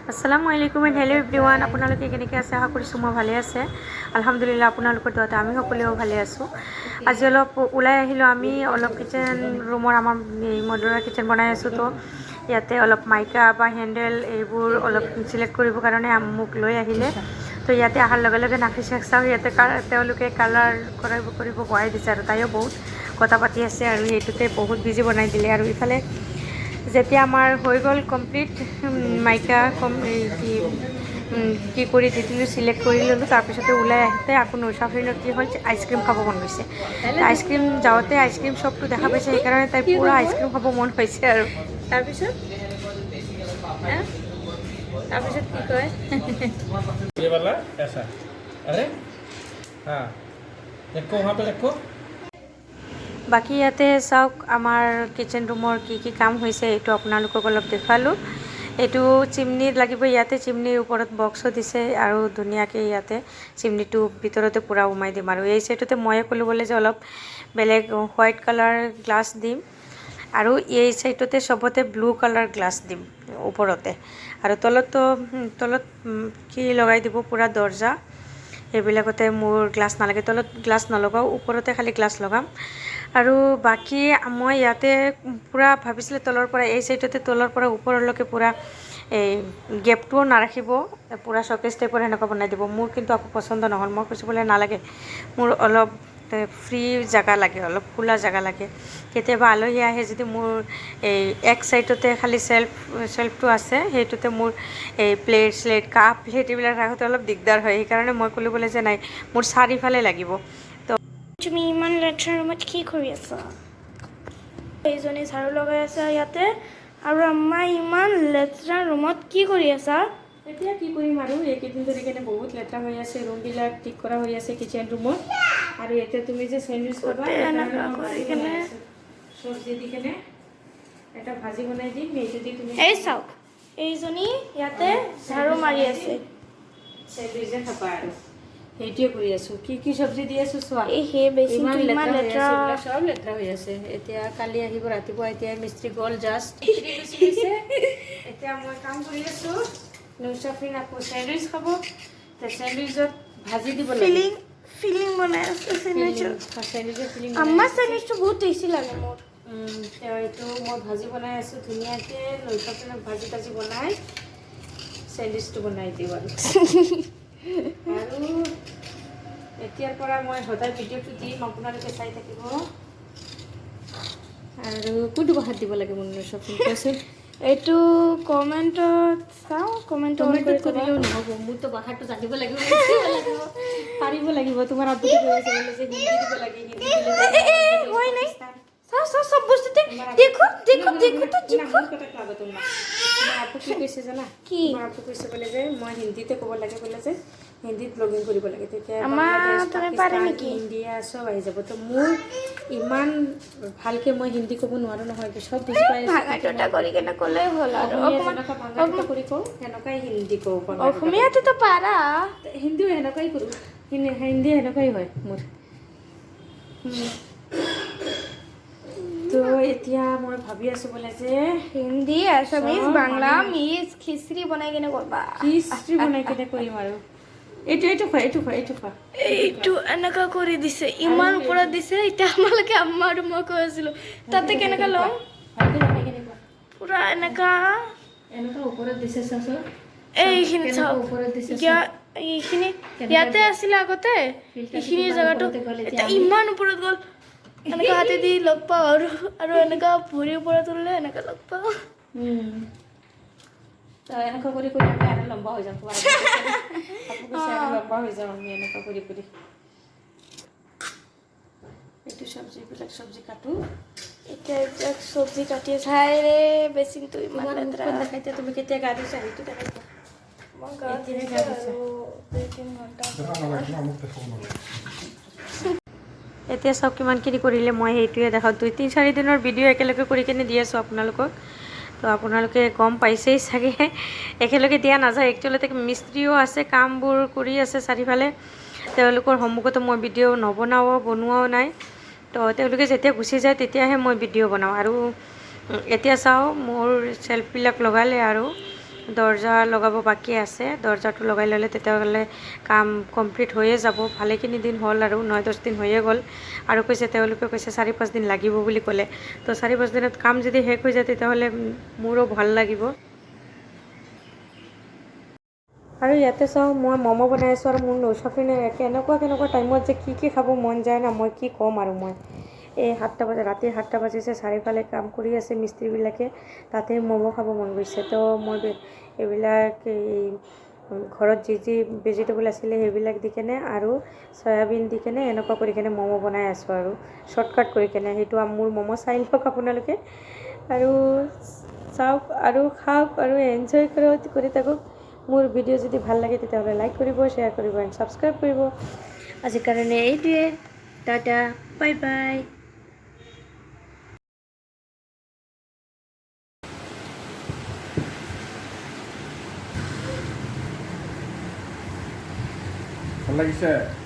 আসসালামু আলাইকুম and hello' everyone আপোনালোকে কেনেকৈ আছে আশা কৰিছোঁ মই ভালে আছে আলহামদুলিল্লাহ আপোনালোকৰ দোৱাতে আমি সকলোৱেও ভালে আছোঁ আজি অলপ ওলাই আহিলোঁ আমি অলপ কিচেন ৰুমৰ আমাৰ মডুলাৰ কিচেন বনাই আছোঁ তো ইয়াতে অলপ মাইকা বা হেণ্ডেল এইবোৰ অলপ চিলেক্ট কৰিবৰ কাৰণে মোক লৈ আহিলে তো ইয়াতে অহাৰ লগে লগে নাফিছ চাওঁ ইয়াতে তেওঁলোকে কালাৰ কৰিব বহাই দিছে আৰু তাইও বহুত কথা পাতি আছে আৰু সেইটোতে বহুত বিজি বনাই দিলে আৰু ইফালে যেতিয়া আমাৰ হৈ গ'ল কমপ্লিট মাইকা কি কৰি দিছিলোঁ চিলেক্ট কৰি ল'লোঁ তাৰপিছতে ওলাই আহোঁতে আকৌ নৌচাফিনৰ কি হ'ল আইচক্ৰীম খাব মন গৈছে আইচক্ৰীম যাওঁতে আইচক্ৰীম শ্বপটো দেখা পাইছে সেইকাৰণে তাই পূৰা আইচক্ৰীম খাব মন হৈছে আৰু তাৰপিছত কি কয় বাকী ইয়াতে চাওক আমাৰ কিচেন ৰুমৰ কি কাম হৈছে এইটো আপোনালোকক অলপ দেখুৱালোঁ এইটো চিমনিত লাগিব ইয়াতে চিমনিৰ ওপৰত বক্সো দিছে আৰু ধুনীয়াকৈ ইয়াতে চিমনিটো ভিতৰতে পূৰা উমাই দিম আৰু এই চাইডতে ময়ে ক'লোঁ বোলে যে অলপ বেলেগ হোৱাইট কালাৰ গ্লাছ দিম আৰু এই চাইডতে চবতে ব্লু কালাৰ গ্লাছ দিম ওপৰতে আৰু তলত কি লগাই দিব পূৰা দৰ্জা সেইবিলাকতে মোৰ গ্লাছ নালাগে তলত গ্লাছ নলগাওঁ ওপৰতে খালি গ্লাছ লগাম আৰু বাকী মই ইয়াতে পূৰা ভাবিছিলোঁ তলৰ পৰা এই চাইডতে তলৰ পৰা ওপৰলৈকে পূৰা এই গেপটোও নাৰাখিব পূৰা শ্বকেছ টাইপৰ সেনেকুৱা বনাই দিব মোৰ কিন্তু আকৌ পচন্দ নহ'ল মই কৈছোঁ বোলে নালাগে মোৰ অলপ ফ্ৰী জেগা লাগে অলপ খোলা জেগা লাগে কেতিয়াবা আলহী আহে যদি মোৰ এই এক চাইডতে খালি চেল্ফটো আছে সেইটোতে মোৰ এই প্লেট কাপ প্লেট এইবিলাক ৰাখোঁতে অলপ দিগদাৰ হয় সেইকাৰণে মই ক'লোঁ বোলে যে নাই মোৰ চাৰিফালে লাগিব তো তুমি ইমান লেট্ৰা ৰুমত কি কৰি আছা এইজনী ঝাৰু লগাই আছে ইয়াতে আৰু আমাৰ ইমান লেট্ৰা ৰুমত কি কৰি আছা এতিয়া কি কৰিম আৰু এইকেইদিন ধৰি কেনে বহুত লেতেৰা হৈ আছে ৰুমবিলাক ঠিক কৰা হৈ আছে কিচেন ৰুমত আৰু এতিয়া তুমি যে চেণ্ডউইচ খাবা চব্জি দি কেনে এটা ভাজি বনাই দিম এইটো দি তুমি এই চাওক এইজনী ইয়াতে ঝাৰু মাৰি আছে চেণ্ডউইচে খাবা আৰু সেইটোৱে কৰি আছোঁ কি চব্জি দি আছোঁ চোৱা ইমান লেতেৰা চব লেতেৰা হৈ আছে এতিয়া কালি আহিব ৰাতিপুৱা এতিয়া মিস্ত্ৰী গ'ল জাষ্ট এতিয়া মই কাম কৰি আছোঁ নৌচাফিন আকৌ চেণ্ডউইচ খাব চেণ্ডউইচত ভাজি দিব লাগে ফিলিং বনাই আছে চেণ্ডউইচৰ ফিলিং আমাৰ চেণ্ডউইচটো বহুত টেষ্টি লাগে মোৰ এইটো মই ভাজি বনাই আছোঁ ধুনীয়াকৈ নৌচাফিনত ভাজি তাজি বনাই চেণ্ডউইচটো বনাই দিওঁ আৰু এতিয়াৰ পৰা মই সদায় ভিডিঅ'টো দিম আপোনালোকে চাই থাকিব আৰু কোনটো ভাষাত দিব লাগে মোৰ নৌচাফিন কোৱাচোন এইটো কমেণ্টত চাওঁ কমেণ্টত কৰিলেও নহ'ব মোৰতো ভাষাটো জানিব লাগিব পাৰিব লাগিব তোমাৰ আপুনি কৈ আছে বোলে যে হিন্দী দিব লাগে হিন্দী দিলে সব বস্তুতে দেখো আপু কি কৈছে জানা কি আপু কৈছে বোলে যে মই হিন্দীতে ক'ব লাগে বোলে যে হিন্দীত ব্লগিং কৰিব লাগে তেতিয়া ইণ্ডিয়া চব আহি যাব তো মোৰ ইমান ভালকৈ মই হিন্দী ক'ব নোৱাৰোঁ নহয় চব বুজি পাই কৰি কেনে ক'লেই হ'ল আৰু কৰি কওঁ সেনেকুৱাই হিন্দী কওঁ অসমীয়াটোতো পাৰা হিন্দীও সেনেকুৱাই কৰোঁ হিন্দী সেনেকুৱাই হয় মোৰ তো এতিয়া মই ভাবি আছোঁ বোলে যে হিন্দী আছামিজ বাংলা মিক্স খিচৰি বনাই কেনে কৰিবা খিচৰি বনাই কেনে কৰিম আৰু এইটো এনেকা কৰি দিছে ইমান ওপৰত দিছে এতিয়া আমালোকে আম্মা আৰু মই কৈ আছিলোঁ তাতে কেনেকা লওঁ পুৰা এনেকা ওপৰত দিছে চাচোন এইখিনি চাওক এইখিনি ইয়াতে আছিলে আগতে এইখিনি জেগাটো এতিয়া ইমান ওপৰত গ'ল এনেকা হাতে দি লগ পাওঁ আৰু এনেকা ভৰিৰ ওপৰত তুলিলে এনেকা লগ পাওঁ এনেকুৱা কৰি আমি আৰু লম্বা হৈ যাম লম্বা হৈ যাম আমি এনেকুৱা কৰি এইটো চব্জি কাটো এতিয়া এইবিলাক চব্জি কাটি চাই ৰে বেচিনটো ইমান লেতেৰা দেখাইতে তুমি কেতিয়া গা ধুইছা সেইটো দেখাই মই গা ধুইছোঁ আৰু 2-3 ঘণ্টা এতিয়া চাওক কিমানখিনি কৰিলে মই সেইটোৱে দেখাওঁ 2-4 দিনৰ ভিডিঅ' একেলগে কৰি কিনে দি আছোঁ আপোনালোকক তো আপোনালোকে গম পাইছেই চাগে একেলগে দিয়া নাযায় একচুৱেলি মিস্ত্ৰীও আছে কামবোৰ কৰি আছে চাৰিফালে তেওঁলোকৰ সন্মুখতো মই ভিডিঅ' বনোৱাও নাই তো তেওঁলোকে যেতিয়া গুচি যায় তেতিয়াহে মই ভিডিঅ' বনাওঁ। আৰু এতিয়া চাওঁ মোৰ চেল্ফবিলাক লগালে আৰু দৰ্জা লগাব বাকী আছে। দৰ্জাটো লগাই ল'লে তেতিয়াহ'লে কাম কমপ্লিট হৈয়ে যাব। ভালেখিনি দিন হ'ল আৰু 9-10 দিন হৈয়ে গ'ল। আৰু তেওঁলোকে কৈছে 4-5 দিন লাগিব বুলি ক'লে। তো 4-5 দিনত কাম যদি শেষ হৈ যায় তেতিয়াহ'লে মোৰো ভাল লাগিব। আৰু ইয়াতে চাওঁ মই ম'ম' বনাই আছোঁ আৰু মোৰ নৌচাফিনে কেনেকুৱা টাইমত যে কি খাব মন যায় না, মই কি ক'ম আৰু মই এই 7টা বজাত, ৰাতি 7টা বাজিছে, চাৰিওফালে কাম কৰি আছে মিস্ত্ৰীবিলাকে, তাতে ম'ম' খাব মন গৈছে। তো মই এইবিলাক ঘৰত যি ভেজিটেবল আছিলে সেইবিলাক দি কেনে আৰু চয়াবিন দি কেনে এনেকুৱা কৰি কেনে ম'ম' বনাই আছোঁ আৰু শ্বৰ্টকাট কৰি কেনে। সেইটো মোৰ ম'ম' চাই লওক আপোনালোকে আৰু চাওক আৰু খাওক আৰু এনজয় কৰি থাকক। মোৰ ভিডিঅ' যদি ভাল লাগে তেতিয়াহ'লে লাইক কৰিব, শ্বেয়াৰ কৰিব এণ্ড ছাবস্ক্ৰাইব কৰিব। আজিৰ কাৰণে এইটোৱে, টাটা, বাই বাই। ভাল লাগিছে।